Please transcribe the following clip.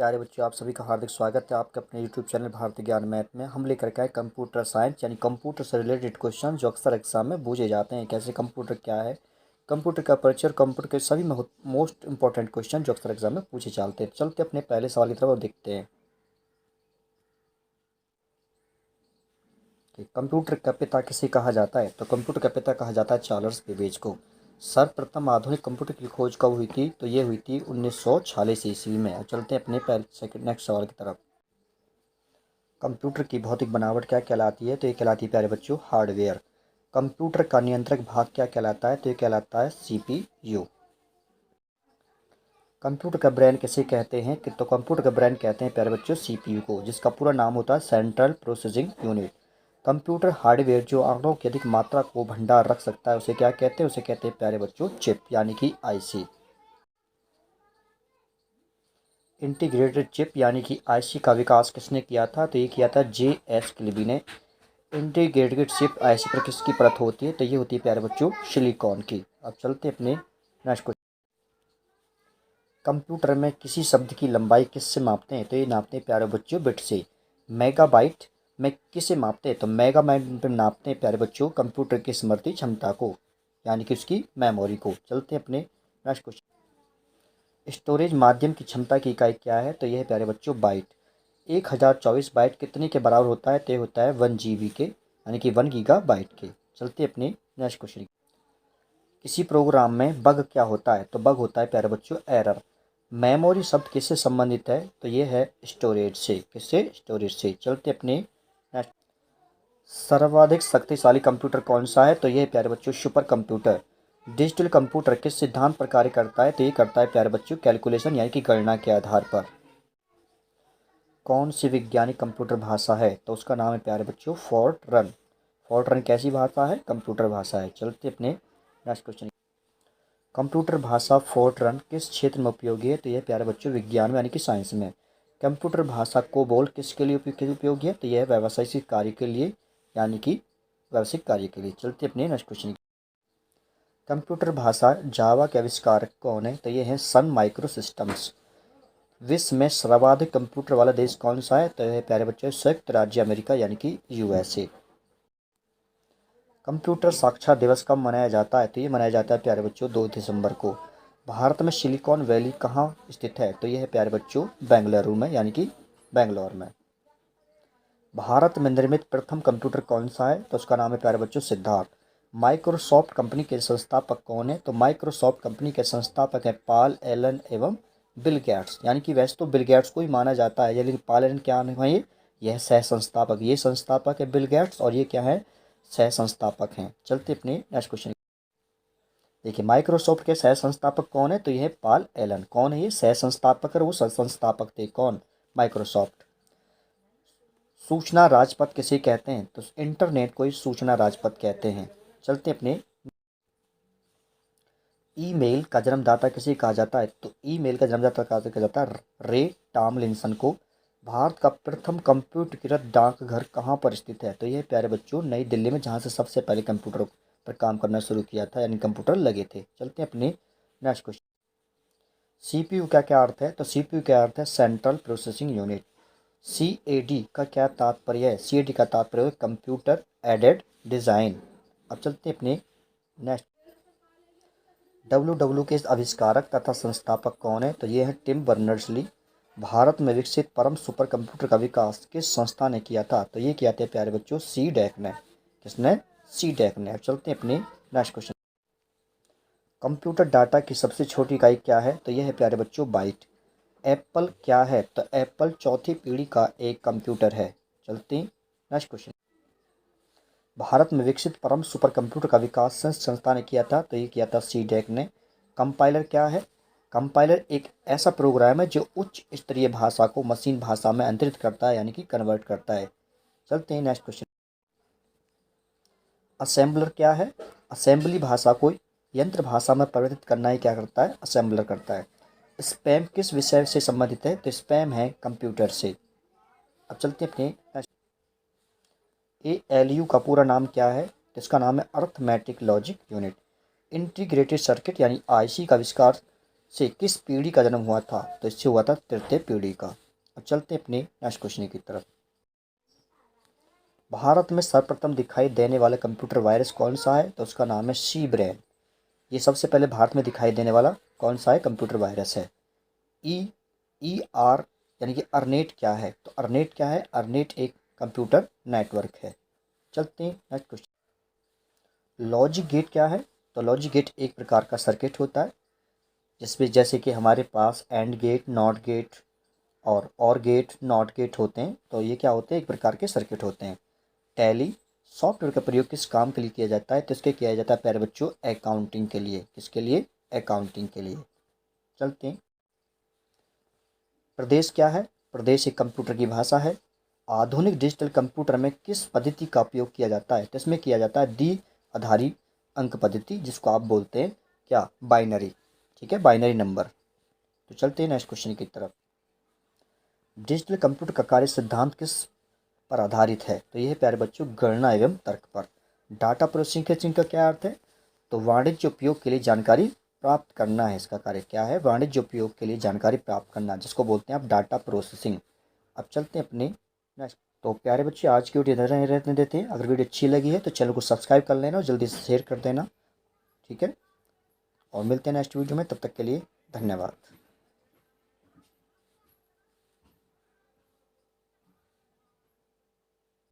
प्यारे बच्चों, आप सभी का हार्दिक स्वागत है आपके अपने यूट्यूब चैनल भारतीय ज्ञान मैथ में। हम लेकर के आए कंप्यूटर साइंस यानी कंप्यूटर से रिलेटेड क्वेश्चन जो अक्सर एग्जाम में पूछे जाते हैं। कैसे कंप्यूटर क्या है, कंप्यूटर का परिचय, कंप्यूटर के सभी मोस्ट इंपॉर्टेंट क्वेश्चन जो अक्सर एग्जाम में पूछे जाते हैं। चलते अपने पहले सवाल की तरफ और देखते हैं कि कंप्यूटर का पिता किसे कहा जाता है। तो कंप्यूटर का पिता कहा जाता है चार्ल्स बेबेज को। सर्वप्रथम आधुनिक कंप्यूटर की खोज कब हुई थी? तो ये हुई थी 1946 ईस्वी में। अब चलते हैं अपने पहले सेकंड नेक्स्ट सवाल की तरफ। कंप्यूटर की भौतिक बनावट क्या कहलाती है? तो ये कहलाती है प्यारे बच्चों हार्डवेयर। कंप्यूटर का नियंत्रक भाग क्या कहलाता है? तो ये कहलाता है सीपीयू। कंप्यूटर का ब्रेन किसे कहते हैं? कि तो कंप्यूटर का ब्रेन कहते हैं प्यारे बच्चों सीपीयू को, जिसका पूरा नाम होता है central processing unit. Computer hardware जो आंकड़ों की अधिक मात्रा को भंडार रख सकता है उसे क्या कहते हैं? उसे कहते हैं प्यारे बच्चों चिप यानी कि आईसी। इंटीग्रेटेड चिप यानी कि आईसी का विकास किसने किया था? तो ये किया था जे.एस. किल्बी ने। इंटीग्रेटेड चिप आईसी पर किसकी परत होती है? तो ये होती है प्यारे बच्चों सिलिकॉन की। अब चलते हैं अपने नेक्स्ट क्वेश्चन। कंप्यूटर में किसी शब्द की लंबाई किससे मापते हैं? तो ये नापते हैं प्यारे बच्चों बिट से। मेगाबाइट में किसे मापते हैं? तो मेगाबाइट में नापते हैं प्यारे बच्चों कंप्यूटर की स्मृति क्षमता को, यानी कि उसकी मेमोरी को। चलते हैं अपने नेक्स्ट क्वेश्चन। स्टोरेज माध्यम की क्षमता की इकाई क्या है? तो यह है प्यारे बच्चों बाइट। 1024 बाइट कितने के बराबर होता है? तो ये होता है 1 GB के, यानी कि 1 GB के। चलते अपने नेक्स्ट क्वेश्चन। किसी प्रोग्राम में बग क्या होता है? तो बग होता है प्यारे बच्चों एरर। मेमोरी शब्द किससे संबंधित है? तो ये है स्टोरेज से। किससे? स्टोरेज से। चलते अपने नेक्स्ट। सर्वाधिक शक्तिशाली कंप्यूटर कौन सा है? तो ये है प्यारे बच्चों सुपर कंप्यूटर। डिजिटल कंप्यूटर किस सिद्धांत पर कार्य करता है? तो ये करता है प्यारे बच्चों कैलकुलेशन यानी कि गणना के आधार पर। कौन सी वैज्ञानिक कंप्यूटर भाषा है? तो उसका नाम है प्यारे बच्चों फोर्ट्रन। फोर्ट्रन कैसी भाषा है? कंप्यूटर भाषा है। चलते अपने नेक्स्ट क्वेश्चन। कंप्यूटर भाषा फोर्ट्रन किस क्षेत्र में उपयोगी है? तो यह प्यारे बच्चों विज्ञान में यानी कि साइंस में। कंप्यूटर भाषा कोबोल किसके लिए उपयोगी है? तो यह व्यावसायिक कार्य के लिए, यानी कि व्यावसायिक कार्य के लिए। चलते अपने नेक्स्ट क्वेश्चन। कंप्यूटर भाषा जावा के आविष्कारक कौन है? तो ये है सन माइक्रो सिस्टम्स। विश्व में सर्वाधिक कंप्यूटर वाला देश कौन सा है? तो यह प्यारे बच्चों संयुक्त राज्य अमेरिका यानी कि यूएसए। कंप्यूटर साक्षरता दिवस कब मनाया जाता है? तो ये मनाया जाता है प्यारे बच्चों 2 दिसंबर को। भारत में सिलिकॉन वैली कहाँ स्थित है? तो यह है प्यारे बच्चों बेंगलुरु में, यानी कि बेंगलोर में। भारत में निर्मित प्रथम कंप्यूटर कौन सा है? तो उसका नाम है प्यारे बच्चों सिद्धार्थ। माइक्रोसॉफ्ट कंपनी के संस्थापक कौन है? तो माइक्रोसॉफ्ट कंपनी के संस्थापक है पॉल एलन एवं बिल गेट्स। यानी कि वैसे तो बिल गेट्स को ही माना जाता है, लेकिन पॉल एलन क्या है? यह सह संस्थापक, ये संस्थापक है बिल गेट्स और ये क्या है? सह संस्थापक हैं। चलते अपने नेक्स्ट क्वेश्चन। देखिए माइक्रोसॉफ्ट के सह संस्थापक कौन है? तो यह है पॉल एलन। कौन है ये? सह संस्थापक है, वो सह संस्थापक थे। कौन? माइक्रोसॉफ्ट। सूचना राजपथ किसे कहते हैं? तो इंटरनेट को ही सूचना राजपथ कहते हैं। चलते अपने। ईमेल का जन्मदाता किसे कहा जाता है? तो ईमेल का जन्मदाता कहा जाता है रे टॉमलिंसन को। भारत का प्रथम कंप्यूटरीकृत डाकघर कहाँ पर स्थित है? तो यह प्यारे बच्चों नई दिल्ली में, जहाँ से सबसे पहले कंप्यूटर पर काम करना शुरू किया था, यानी कंप्यूटर लगे थे। चलते हैं अपने नेक्स्ट क्वेश्चन। सीपीयू का क्या अर्थ है? तो सीपीयू का अर्थ है सेंट्रल प्रोसेसिंग यूनिट। सीएडी का क्या तात्पर्य है? सीएडी का तात्पर्य है कंप्यूटर एडेड डिज़ाइन। अब चलते हैं अपने नेक्स्ट। डब्ल्यू के आविष्कारक तथा संस्थापक कौन है? तो ये है टिम बर्नर्स-ली। भारत में विकसित परम सुपर कंप्यूटर का विकास किस संस्था ने किया था? तो ये किया था प्यारे बच्चों सी डैक ने। किसने? सी डैक ने। अब चलते हैं अपने नेक्स्ट क्वेश्चन। कंप्यूटर डाटा की सबसे छोटी इकाई क्या है? तो यह है प्यारे बच्चों बाइट। एप्पल क्या है? तो एप्पल चौथी पीढ़ी का एक कंप्यूटर है। चलते हैं नेक्स्ट क्वेश्चन। भारत में विकसित परम सुपर कंप्यूटर का विकास संस्था ने किया था? तो ये किया था सी डैक ने। कंपाइलर क्या है? कंपाइलर एक ऐसा प्रोग्राम है जो उच्च स्तरीय भाषा को मशीन भाषा में अंतरित करता है, यानी कि कन्वर्ट करता है। चलते हैं नेक्स्ट क्वेश्चन। असेंबलर क्या है? असेंबली भाषा को यंत्र भाषा में परिवर्तित करना ही क्या करता है? असेंबलर करता है। स्पैम किस विषय से संबंधित है? तो स्पैम है कंप्यूटर से। अब चलते हैं अपने। ALU का पूरा नाम क्या है? तो इसका नाम है arithmetic logic unit. Integrated circuit यानी आईसी का आविष्कार से किस पीढ़ी का जन्म हुआ था? तो इससे हुआ था तृतीय पीढ़ी का। अब चलते हैं अपने नेक्स्ट क्वेश्चन की तरफ। भारत में सर्वप्रथम दिखाई देने वाला कंप्यूटर वायरस कौन सा है? तो उसका नाम है सी ब्रेन। ये सबसे पहले भारत में दिखाई देने वाला कौन सा है कंप्यूटर वायरस है? ई ई आर यानी कि अर्नेट क्या है? तो अर्नेट क्या है? अर्नेट एक कंप्यूटर नेटवर्क है। चलते हैं नेक्स्ट क्वेश्चन। लॉजिक गेट क्या है? तो लॉजिक गेट एक प्रकार का सर्किट होता है जिसमें जैसे कि हमारे पास एंड गेट, नॉट गेट और गेट, नॉट गेट होते हैं। तो ये क्या होते हैं? एक प्रकार के सर्किट होते हैं। टैली सॉफ्टवेयर का प्रयोग किस काम के लिए किया जाता है? तो इसके किया जाता है प्यारे बच्चों अकाउंटिंग के लिए। किसके लिए? अकाउंटिंग के लिए। चलते हैं। प्रदेश क्या है? प्रदेश एक कंप्यूटर की भाषा है। आधुनिक डिजिटल कंप्यूटर में किस पद्धति का उपयोग किया जाता है? तो इसमें किया जाता है द्वि आधारी अंक पद्धति, जिसको आप बोलते हैं क्या? बाइनरी। ठीक है, बाइनरी नंबर। तो चलते हैं नेक्स्ट क्वेश्चन की तरफ। डिजिटल कंप्यूटर का कार्य सिद्धांत किस पर आधारित है? तो यह है प्यारे बच्चों गणना एवं तर्क पर। डाटा प्रोसेसिंग का क्या अर्थ है? तो वाणिज्य उपयोग के लिए जानकारी प्राप्त करना है। इसका कार्य क्या है? वाणिज्य उपयोग के लिए जानकारी प्राप्त करना, जिसको बोलते हैं आप डाटा प्रोसेसिंग। अब चलते हैं अपने नेक्स्ट। तो प्यारे बच्चे आज की वीडियो इधर रहने देते हैं। अगर वीडियो अच्छी लगी है तो चैनल को सब्सक्राइब कर लेना और जल्दी से शेयर कर देना। ठीक है, और मिलते हैं नेक्स्ट वीडियो में। तब तक के लिए धन्यवाद।